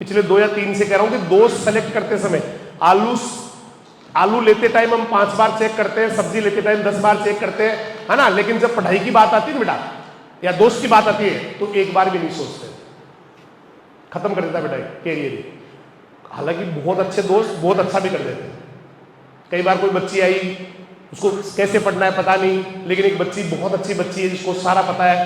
पिछले 2 या 3 से कह रहा हूं कि दोस्त सेलेक्ट करते समय आलू लेते टाइम हम 5 बार चेक करते हैं, सब्जी लेते टाइम 10 बार चेक करते हैं, है ना। लेकिन जब पढ़ाई की बात आती है ना बेटा, या दोस्त की बात आती है, तो एक बार भी नहीं सोचते, खत्म कर देता बेटा कैरियर। हालांकि बहुत अच्छे दोस्त बहुत अच्छा भी कर देते हैं। कई बार कोई बच्ची आई, उसको कैसे पढ़ना है पता नहीं, लेकिन एक बच्ची बहुत अच्छी बच्ची है जिसको सारा पता है,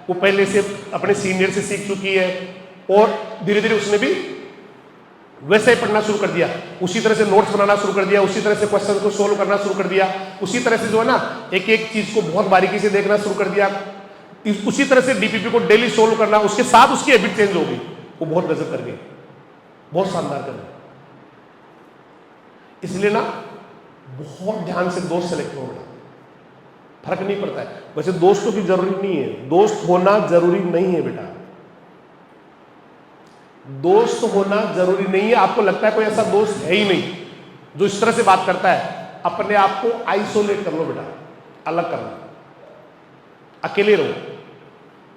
वो पहले से अपने सीनियर से सीख चुकी है, और धीरे धीरे उसने भी वैसे ही पढ़ना शुरू कर दिया, उसी तरह से नोट्स बनाना शुरू कर दिया, उसी तरह से क्वेश्चन को सोल्व करना शुरू कर दिया, उसी तरह से जो है ना एक एक चीज को बहुत बारीकी से देखना शुरू कर दिया, उसी तरह से डीपीपी को डेली सोल्व करना, उसके साथ उसकी हैबिट चेंज हो गई, वो बहुत गजब कर गई, बहुत शानदार कर गई। इसलिए ना बहुत ध्यान से दोस्त सेलेक्ट करो बेटा, फर्क नहीं पड़ता है। वैसे दोस्तों की जरूरी नहीं है, दोस्त होना जरूरी नहीं है बेटा, दोस्त होना जरूरी नहीं है। आपको लगता है कोई ऐसा दोस्त है ही नहीं जो इस तरह से बात करता है, अपने आप को आइसोलेट कर लो बेटा, अलग कर लो, अकेले रहो।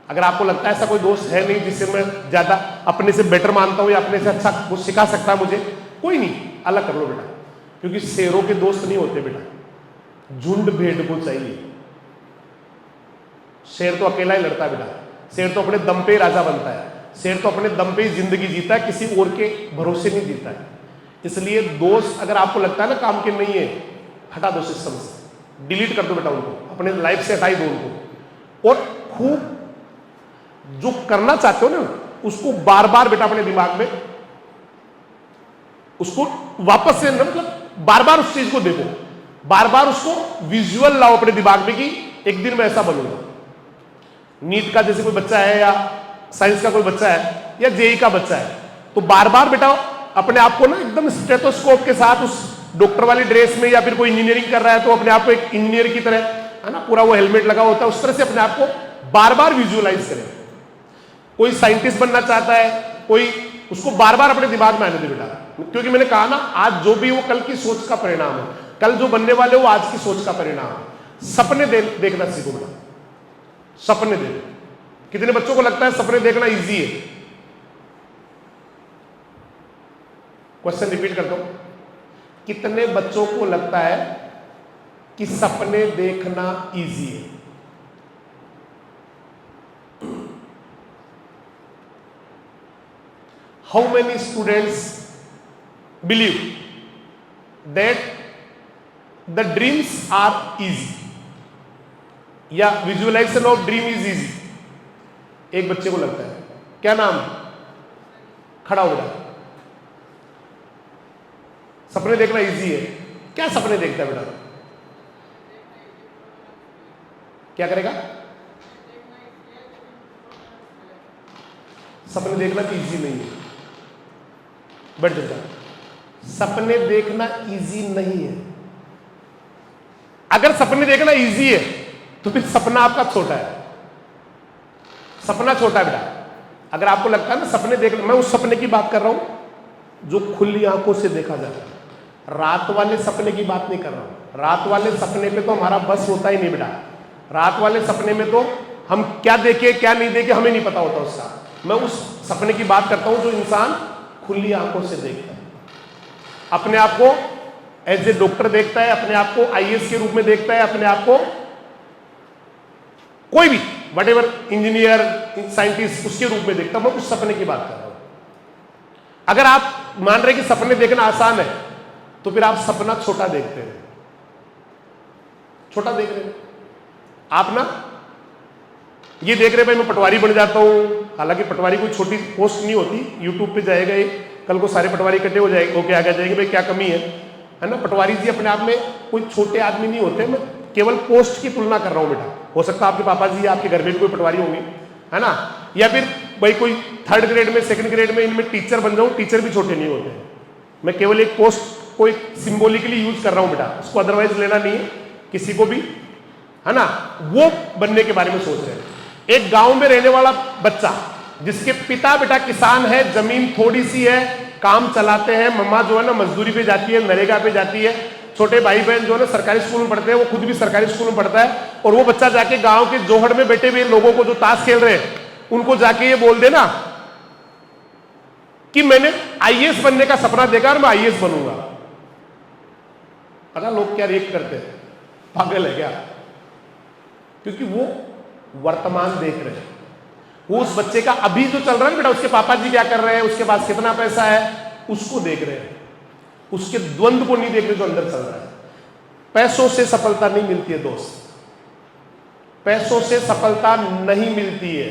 अगर आपको लगता है ऐसा कोई दोस्त है नहीं जिससे मैं ज्यादा अपने से बेटर मानता हूं या अपने से अच्छा कुछ सिखा सकता है मुझे, कोई नहीं, अलग कर लो बेटा। क्योंकि शेरों के दोस्त नहीं होते बेटा, झुंड भेड़ को चाहिए। शेर तो अकेला ही लड़ता है बेटा, शेर तो अपने दम पे राजा बनता है, शेर तो अपने दम पे ही जिंदगी जीता है, किसी और के भरोसे नहीं जीता है। इसलिए दोस्त अगर आपको लगता है ना काम के नहीं है, हटा दो सिस्टम से, डिलीट कर दो बेटा उनको, अपने लाइफ से हटाई दो उनको, और खूब जो करना चाहते हो ना उसको बार बार बेटा अपने दिमाग में उसको वापस से, मतलब बार बार उस चीज को देखो, बार बार उसको विजुअल लाओ अपने दिमाग में कि एक दिन मैं ऐसा बनूंगा। नीट का जैसे कोई बच्चा है, या साइंस का कोई बच्चा है, या जेई का बच्चा है, तो बार बार बेटा अपने आप को ना एकदम स्टेथोस्कोप के साथ उस डॉक्टर वाली ड्रेस में, या फिर कोई इंजीनियरिंग कर रहा है तो अपने आप को एक इंजीनियर की तरह, है ना, पूरा वो हेलमेट लगा होता है, उस तरह से अपने आप को बार बार विजुअलाइज करें। कोई साइंटिस्ट बनना चाहता है कोई, उसको बार बार अपने दिमाग में आने दे बेटा, क्योंकि मैंने कहा ना आज जो भी वो कल की सोच का परिणाम है, कल जो बनने वाले वो आज की सोच का परिणाम है। सपने देखना सीखो बेटा, सपने देखो। कितने बच्चों को लगता है सपने देखना इजी है? क्वेश्चन रिपीट करता हूं, कितने बच्चों को लगता है कि सपने देखना इजी है? How many students believe that the dreams are easy या visualization of dream is easy? एक बच्चे को लगता है, क्या नाम? खड़ा हो बेटा। सपने देखना इजी है, क्या सपने देखता है बेटा? क्या करेगा? सपने देखना तो इजी नहीं है, बैठ जाता। सपने देखना इजी नहीं है। अगर सपने देखना इजी है तो फिर सपना आपका छोटा है, सपना छोटा है बेटा। अगर आपको लगता है ना सपने देखना, मैं उस सपने की बात कर रहा हूं जो खुली आंखों से देखा जाता है, रात वाले सपने की बात नहीं कर रहा हूं। रात वाले सपने पे तो हमारा बस होता ही नहीं बेटा। रात वाले सपने में तो हम क्या देखे क्या नहीं देखे हमें नहीं पता होता उसका। मैं उस सपने की बात करता हूं जो इंसान खुली आंखों से देखता है, अपने आप को एज ए डॉक्टर देखता है, अपने आप को आईएएस के रूप में देखता है, अपने आप को कोई भी वट एवर इंजीनियर साइंटिस्ट उसके रूप में देखता हूं। मैं उस सपने की बात कर रहा हूं। अगर आप मान रहे कि सपने देखना आसान है तो फिर आप सपना छोटा देखते हैं, छोटा देख रहे हैं आप ना। ये देख रहे भाई मैं पटवारी बन जाता हूं, हालांकि पटवारी कोई छोटी पोस्ट नहीं होती, यूट्यूब पे जाएगा ये, कल को सारे पटवारी इकट्ठे हो जाएंगे, ओके आगे जाएंगे भाई क्या कमी है ना। पटवारी जी अपने आप में कोई छोटे आदमी नहीं होते, मैं केवल पोस्ट की तुलना कर रहा हूं बेटा। हो सकता है आपके पापा जी आपके घर में भी कोई पटवारी होंगे, है ना, या फिर भाई कोई 3rd ग्रेड में 2nd ग्रेड में इनमें टीचर बन जाऊं, टीचर भी छोटे नहीं होते। मैं केवल एक पोस्ट को सिंबॉलिकली यूज कर रहा हूं बेटा, उसको अदरवाइज लेना नहीं है किसी को भी, है ना। वो बनने के बारे में सोच रहे हैं। एक गांव में रहने वाला बच्चा जिसके पिता बेटा किसान है, जमीन थोड़ी सी है, काम चलाते हैं, मम्मा जो है ना मजदूरी पे जाती है, नरेगा पे जाती है, छोटे भाई बहन जो है ना सरकारी स्कूल में पढ़ते हैं, वो खुद भी सरकारी स्कूल में पढ़ता है, और वो बच्चा जाके गांव के जोहड़ में बैठे हुए लोगों को जो ताश खेल रहे हैं उनको जाके ये बोल देना कि मैंने आईएएस बनने का सपना देखा और मैं आईएएस बनूंगा। पता लोग क्या रिएक्ट करते हैं, पागल है क्या? क्योंकि वो वर्तमान देख रहे हैं, वो उस बच्चे का अभी जो चल रहा है बेटा, उसके पापा जी क्या कर रहे हैं, उसके पास कितना पैसा है, उसको देख रहे हैं, उसके द्वंद्व को नहीं देख रहे जो अंदर चल रहा है। पैसों से सफलता नहीं मिलती है दोस्त, पैसों से सफलता नहीं मिलती है।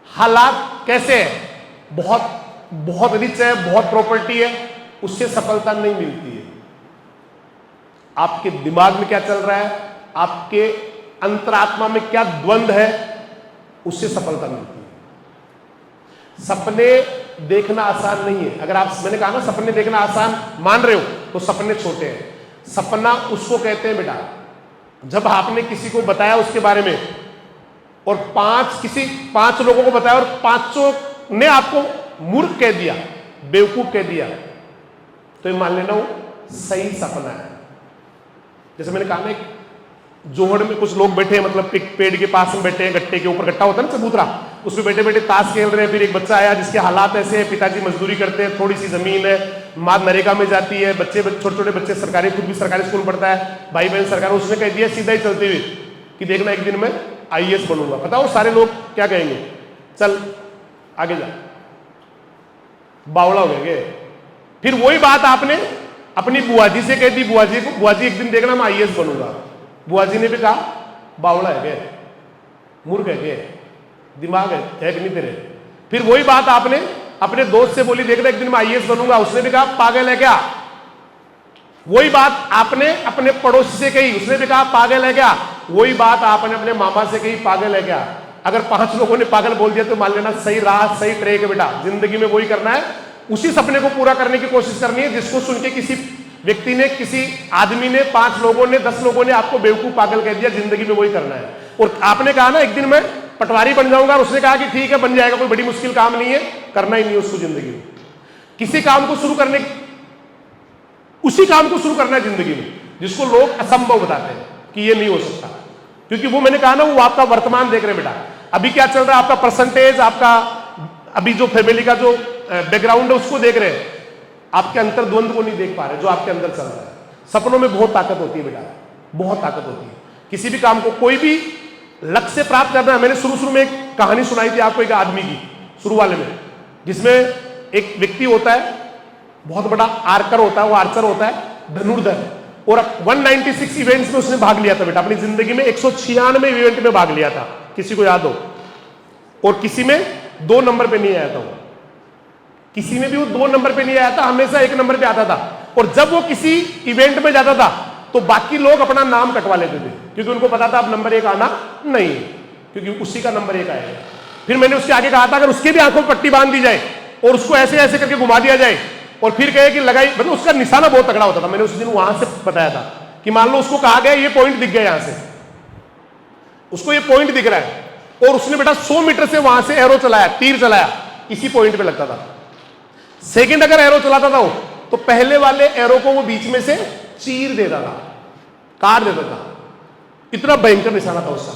हालात कैसे है, बहुत रिच है, बहुत प्रॉपर्टी है, उससे सफलता नहीं मिलती है। आपके दिमाग में क्या चल रहा है, आपके अंतरात्मा में क्या द्वंद्व है, उससे सफलता मिलती है। सपने देखना आसान नहीं है। अगर आप, मैंने कहा ना सपने देखना आसान मान रहे हो, तो सपने छोटे हैं। सपना उसको कहते हैं बेटा, जब आपने किसी को बताया उसके बारे में और पांच लोगों को बताया और पांचों ने आपको मूर्ख कह दिया, बेवकूफ कह दिया, तो ये मान लेना वो सही सपना है। जैसे मैंने कहा ना, एक जोहड़ में कुछ लोग बैठे हैं, मतलब एक पेड़ के पास में बैठे हैं, गट्टे के ऊपर गट्टा होता है ना चबूतरा, उसमें बैठे बैठे ताश खेल रहे हैं। फिर एक बच्चा आया जिसके हालात ऐसे हैं, पिताजी मजदूरी करते हैं, थोड़ी सी जमीन है, माँ नरेगा में जाती है, बच्चे छोटे छोटे बच्चे सरकारी, खुद भी सरकारी स्कूल पढ़ता है, भाई बहन सरकारी। उसने कह दिया सीधा ही चलते हुए कि देखना एक दिन मैं आईएएस बनूंगा। बताओ सारे लोग क्या कहेंगे, चल आगे जा, बावड़ा हो गए। फिर वही बात आपने अपनी बुआ जी से कह दी, बुआ जी एक दिन देखना मैं आईएएस बनूंगा। बुआ जी ने भी कहा बावड़ा है क्या, मूर्ख है क्या, दिमाग है कि नहीं तेरे। फिर वही बात आपने अपने दोस्त से बोली, देखना एक दिन मैं आईएएस बनूंगा, उसने भी कहा पागल है क्या। वही बात आपने अपने पड़ोसी से कही, उसने भी कहा पागल है क्या। वही बात आपने अपने मामा से कही, पागल है क्या। अगर 5 लोगों ने पागल बोल दिया तो मान लेना सही राह सही ट्रैक है बेटा। जिंदगी में वही करना है, उसी सपने को पूरा करने की कोशिश करनी है जिसको सुन के किसी व्यक्ति ने, किसी आदमी ने, 5 लोगों ने, 10 लोगों ने आपको बेवकूफ पागल कह दिया। जिंदगी में वही करना है। और आपने कहा ना एक दिन मैं पटवारी बन जाऊंगा, और उसने कहा कि ठीक है बन जाएगा, कोई बड़ी मुश्किल काम नहीं है, करना ही नहीं है उसको जिंदगी में। किसी काम को शुरू करने, उसी काम को शुरू करना है जिंदगी में जिसको लोग असंभव बताते हैं कि ये नहीं हो सकता। क्योंकि वो मैंने कहा ना, वो आपका वर्तमान देख रहे हैं बेटा, अभी क्या चल रहा है, आपका परसेंटेज, आपका अभी जो फैमिली का जो बैकग्राउंड है उसको देख रहे हैं, आपके अंतर द्वंद्व को नहीं देख पा रहे जो आपके अंदर चल रहा है। सपनों में बहुत ताकत होती है बेटा, बहुत ताकत होती है। किसी भी काम को, कोई भी लक्ष्य प्राप्त करना है। मैंने शुरू में एक कहानी सुनाई थी आपको, एक आदमी की, शुरू वाले में, जिसमें एक व्यक्ति होता है, बहुत बड़ा आर्कर होता है, वो आर्चर होता है, धनुर्धर, और 196 इवेंट्स में उसने भाग लिया था बेटा। अपनी जिंदगी में 196 इवेंट में भाग लिया था, किसी को याद हो। और किसी में 2 नंबर पे नहीं आया था वो, किसी में भी वो 2 नंबर पे नहीं आया था, हमेशा 1 नंबर पे आता था। और जब वो किसी इवेंट में जाता था तो बाकी लोग अपना नाम कटवा लेते थे, क्योंकि उनको पता था अब नंबर 1 आना नहीं, क्योंकि उसी का नंबर 1 आएगा। फिर मैंने उसके आगे कहा था, अगर उसके भी आंखों में पट्टी बांध दी जाए और उसको ऐसे ऐसे करके घुमा दिया जाए और फिर कहे कि लगाई, मतलब उसका निशाना बहुत तगड़ा होता था। मैंने उस दिन वहां से बताया था कि मान लो उसको कहा गया ये पॉइंट दिख गया, यहां से उसको ये पॉइंट दिख रहा है, और उसने बेटा 100 मीटर से वहां से एरो चलाया, तीर चलाया, इसी पॉइंट पे लगता था। सेकंड अगर एरो चलाता था वो, तो पहले वाले एरो को वो बीच में से चीर देता था, काट देता था। इतना भयंकर निशाना था उसका।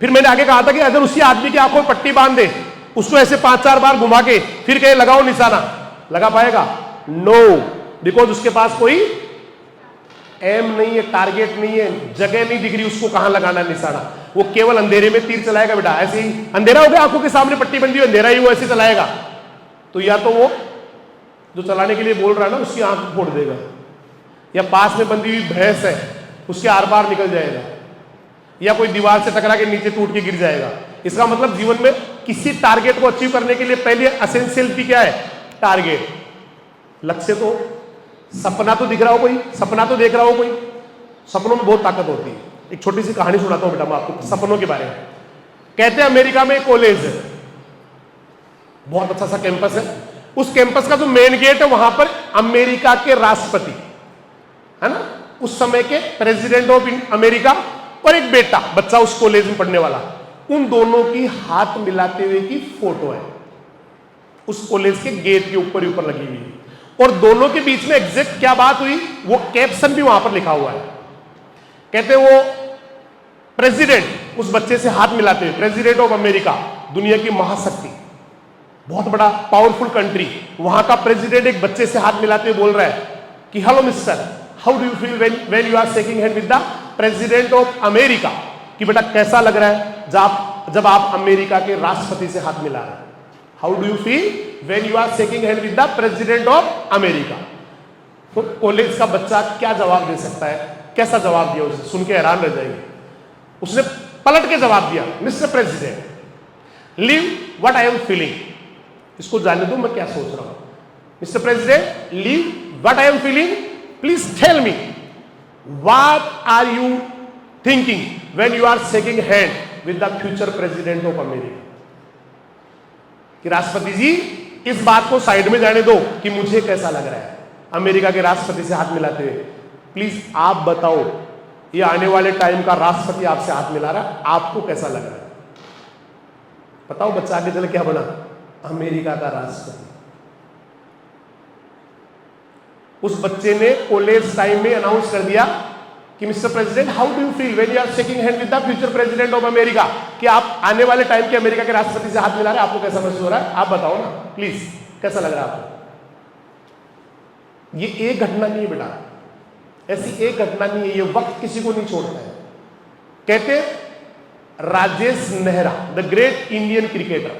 फिर मैंने आगे कहा था कि अगर उसी आदमी की आंखों में पट्टी बांध दे, उसको ऐसे 5-4 बार घुमा के फिर कहे लगाओ निशाना, लगा पाएगा? नो, बिकॉज उसके पास कोई एम नहीं है, टारगेट नहीं है, जगह नहीं दिख रही उसको कहां लगाना निशाना। वो केवल अंधेरे में तीर चलाएगा बेटा। ऐसे ही अंधेरा हो गया, आंखों के सामने पट्टी बंदी हो, अंधेरा ही वो ऐसे चलाएगा, तो या तो वो जो चलाने के लिए बोल रहा है ना उसकी आंख फोड़ देगा, या पास में बंदी हुई भैंस है उसके आर पार निकल जाएगा, या कोई दीवार से टकरा के नीचे टूट के गिर जाएगा। इसका मतलब जीवन में किसी टारगेट को अचीव करने के लिए पहले एसेंशियल क्या है? टारगेट, लक्ष्य। तो सपना तो दिख रहा हो कोई, सपना तो देख रहा हो कोई। सपनों में बहुत ताकत होती है। एक छोटी सी कहानी सुनाता हूं बेटा मैं आपको सपनों के बारे में। कहते हैं अमेरिका में एक कॉलेज है, बहुत अच्छा सा कैंपस है। उस कैंपस का जो मेन गेट है वहां पर अमेरिका के राष्ट्रपति है ना, उस समय के प्रेसिडेंट ऑफ अमेरिका, और एक बेटा बच्चा उस कॉलेज में पढ़ने वाला, उन दोनों की हाथ मिलाते हुए की फोटो है उस कॉलेज के गेट के ऊपर ही ऊपर लगी हुई। और दोनों के बीच में एग्जैक्ट क्या बात हुई वो कैप्शन भी वहां पर लिखा हुआ है। कहते वो प्रेसिडेंट उस बच्चे से हाथ मिलाते हुए, प्रेसिडेंट ऑफ अमेरिका, दुनिया की महाशक्ति, बहुत बड़ा पावरफुल कंट्री, वहां का प्रेसिडेंट एक बच्चे से हाथ मिलाते हुए बोल रहा है कि hello mister, how do you feel when you are shaking hand with the president of America, कि बेटा कैसा लग रहा है जब आप अमेरिका के राष्ट्रपति से हाथ मिला रहे हैं। How do you feel when you are shaking hand with the president of America. तो कॉलेज का बच्चा क्या जवाब दे सकता है, कैसा जवाब दिया उसे, सुन के हैरान रह जाएंगे। उसने पलट के जवाब दिया, mister president leave what I am feeling, इसको जानने दो मैं क्या सोच रहा हूं। Mister president leave what I am feeling, please tell me what are you thinking when you are shaking hand with the future president of America. कि राष्ट्रपति जी इस बात को साइड में जाने दो कि मुझे कैसा लग रहा है अमेरिका के राष्ट्रपति से हाथ मिलाते हुए, प्लीज आप बताओ ये आने वाले टाइम का राष्ट्रपति आपसे हाथ मिला रहा है, आपको कैसा लग रहा है। बताओ बच्चा आगे चले क्या बना, अमेरिका का राष्ट्रपति। उस बच्चे ने कॉलेज टाइम में अनाउंस कर दिया कि mister president how do you feel when you are shaking hand with the future president of America, कि आप आने वाले टाइम के अमेरिका के राष्ट्रपति से हाथ मिला रहे हैं, आपको कैसा महसूस हो रहा है, आप बताओ ना प्लीज, कैसा लग रहा है आपको। ये एक घटना नहीं है बेटा, ऐसी एक घटना नहीं है, ये वक्त किसी को नहीं छोड़ता है। कहते Rajesh Nehra the great Indian cricketer,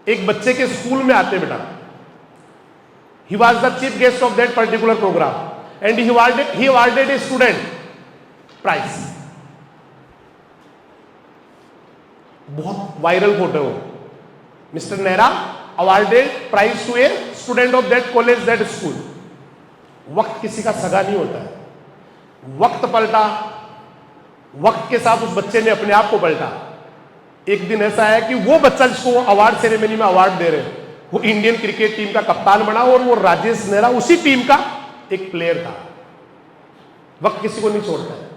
एक बच्चे के स्कूल में आते बेटा, he was the chief guest of that particular programme and he awarded a student prize। बहुत वायरल फोटो है वो, mister Nehra awarded prize to a student of that college that school। वक्त किसी का सगा नहीं होता है, वक्त पलटा, वक्त के साथ उस बच्चे ने अपने आप को पलटा। एक दिन ऐसा है कि वो बच्चा जिसको अवार्ड सेरेमनी में अवार्ड दे रहे हैं वो इंडियन क्रिकेट टीम का कप्तान बना और वो राजेश नेहरा उसी टीम का एक प्लेयर था। वक्त किसी को नहीं छोड़ता है।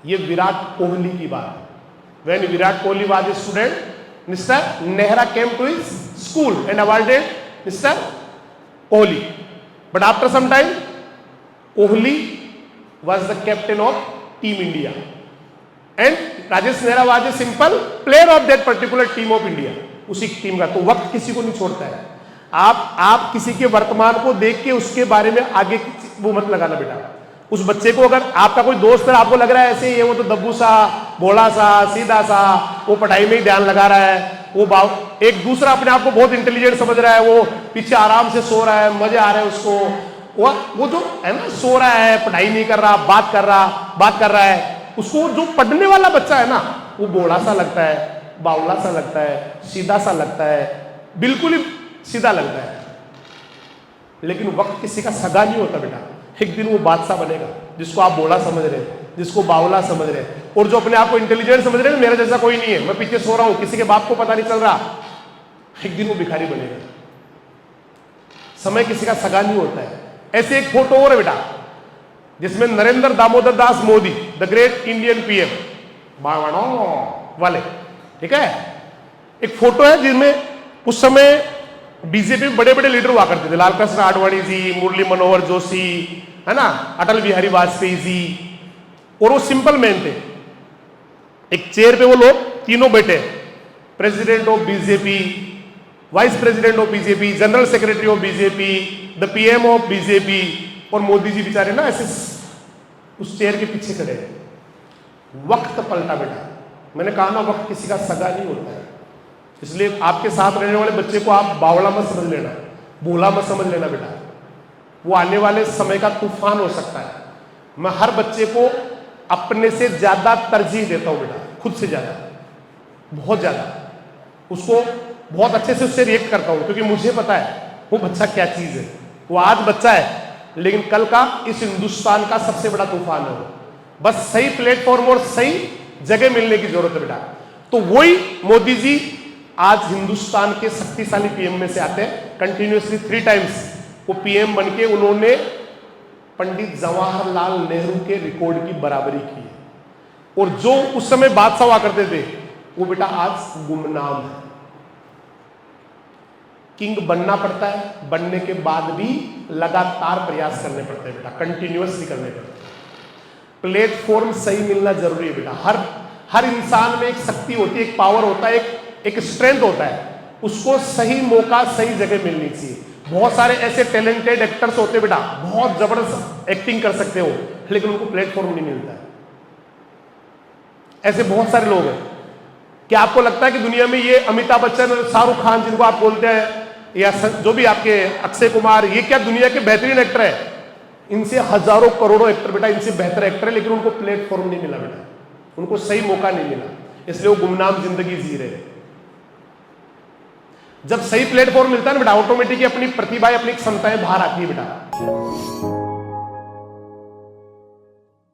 ये विराट कोहली की बात है। When Virat Kohli was a student, mister Nehra came to his school and awarded mister Kohli, but after some time Kohli was the captain of team India and Rajesh Nehra was a simple player of that particular team of India, उसी team का। तो वक्त किसी को नहीं छोड़ता है। आप किसी के वर्तमान को देख के उसके बारे में आगे वो मत लगाना बेटा। उस बच्चे को अगर आपका कोई दोस्त है आपको लग रहा है ऐसे ये वो तो दब्बू सा, भोला सा, सीधा सा, वो पढ़ाई में ही ध्यान लगा रहा है, वो एक दूसरा अपने आप को बहुत इंटेलिजेंट समझ रहा है, वो पीछे आराम से सो रहा है, मजे आ रहे हैं उसको, वो जो है ना सो रहा है, पढ़ाई नहीं कर रहा, बात कर रहा है, उसको जो पढ़ने वाला बच्चा है ना वो भोला सा लगता है, बावला सा लगता है, सीधा सा लगता है, बिल्कुल ही सीधा लगता है। लेकिन वक्त किसी का सगा नहीं होता बेटा। एक दिन वो बादशाह बनेगा जिसको आप भोला समझ रहे हैं, जिसको बावला समझ रहे हैं, और जो अपने आप को इंटेलिजेंट समझ रहे हैं, मेरा जैसा कोई नहीं है, मैं पीछे सो रहा हूं, किसी के बाप को पता नहीं चल रहा, एक दिन वो भिखारी बनेगा। समय किसी का सगा नहीं होता है। ऐसे एक फोटो और है बेटा जिसमें Narendra Damodar Das Modi the great Indian PM वाले, ठीक है, एक फोटो है जिसमें उस समय बीजेपी में बड़े बड़े लीडर हुआ करते थे, लाल कृष्ण आडवाणी जी, मुरली मनोहर जोशी, है ना, अटल बिहारी वाजपेयी जी, और वो सिंपल मैन थे। एक चेयर पे वो लोग तीनों बैठे, president of BJP, vice president of BJP, general secretary of BJP, the PM of BJP, और मोदी जी बेचारे ना ऐसे उस चेयर के पीछे खड़े हैं। वक्त पलटा बेटा। मैंने कहा ना वक्त किसी का सगा नहीं होता है, इसलिए आपके साथ रहने वाले बच्चे को आप बावला मत समझ लेना, भोला मत समझ लेना बेटा। वो आने वाले समय का तूफान हो सकता है। मैं हर बच्चे को अपने से ज्यादा तरजीह देता हूं बेटा, खुद से ज्यादा, बहुत ज्यादा। उसको बहुत अच्छे से उससे रिएक्ट करता हूं क्योंकि मुझे पता है वो बच्चा क्या चीज है। वो आज बच्चा है लेकिन कल का इस हिंदुस्तान का सबसे बड़ा तूफान है। वो बस सही प्लेटफॉर्म और सही जगह मिलने की जरूरत है बेटा। तो वही मोदी जी आज हिंदुस्तान के शक्तिशाली पीएम में से आते हैं। कंटिन्यूअसली 3 टाइम्स वो पीएम बनके उन्होंने पंडित जवाहरलाल नेहरू के रिकॉर्ड की बराबरी की है। और जो उस समय बादशाह हुआ करते थे वो बेटा आज गुमनाम है। किंग बनना पड़ता है, बनने के बाद भी लगातार प्रयास करने पड़ते हैं बेटा, कंटिन्यूअसली करने पड़ते हैं। प्लेटफॉर्म सही मिलना जरूरी है बेटा। हर इंसान में एक शक्ति होती है, एक पावर होता है, एक स्ट्रेंथ होता है। उसको सही मौका सही जगह मिलनी चाहिए। बहुत सारे ऐसे टैलेंटेड एक्टर्स होते बेटा, बहुत जबरदस्त एक्टिंग कर सकते हो, लेकिन उनको प्लेटफॉर्म नहीं मिलता है। ऐसे बहुत सारे लोग हैं। क्या आपको लगता है कि दुनिया में ये अमिताभ बच्चन और शाहरुख खान जिनको आप बोलते हैं, या जो भी आपके अक्षय कुमार, ये क्या दुनिया के बेहतरीन एक्टर है? इनसे हजारों करोड़ों एक्टर बेटा, इनसे बेहतर एक्टर है, लेकिन उनको प्लेटफॉर्म नहीं मिला बेटा, उनको सही मौका नहीं मिला, इसलिए वो गुमनाम जिंदगी जी रहे हैं। जब सही प्लेटफॉर्म मिलता है ना बेटा, ऑटोमेटिकली अपनी प्रतिभा, अपनी क्षमताएं बाहर आती है बेटा।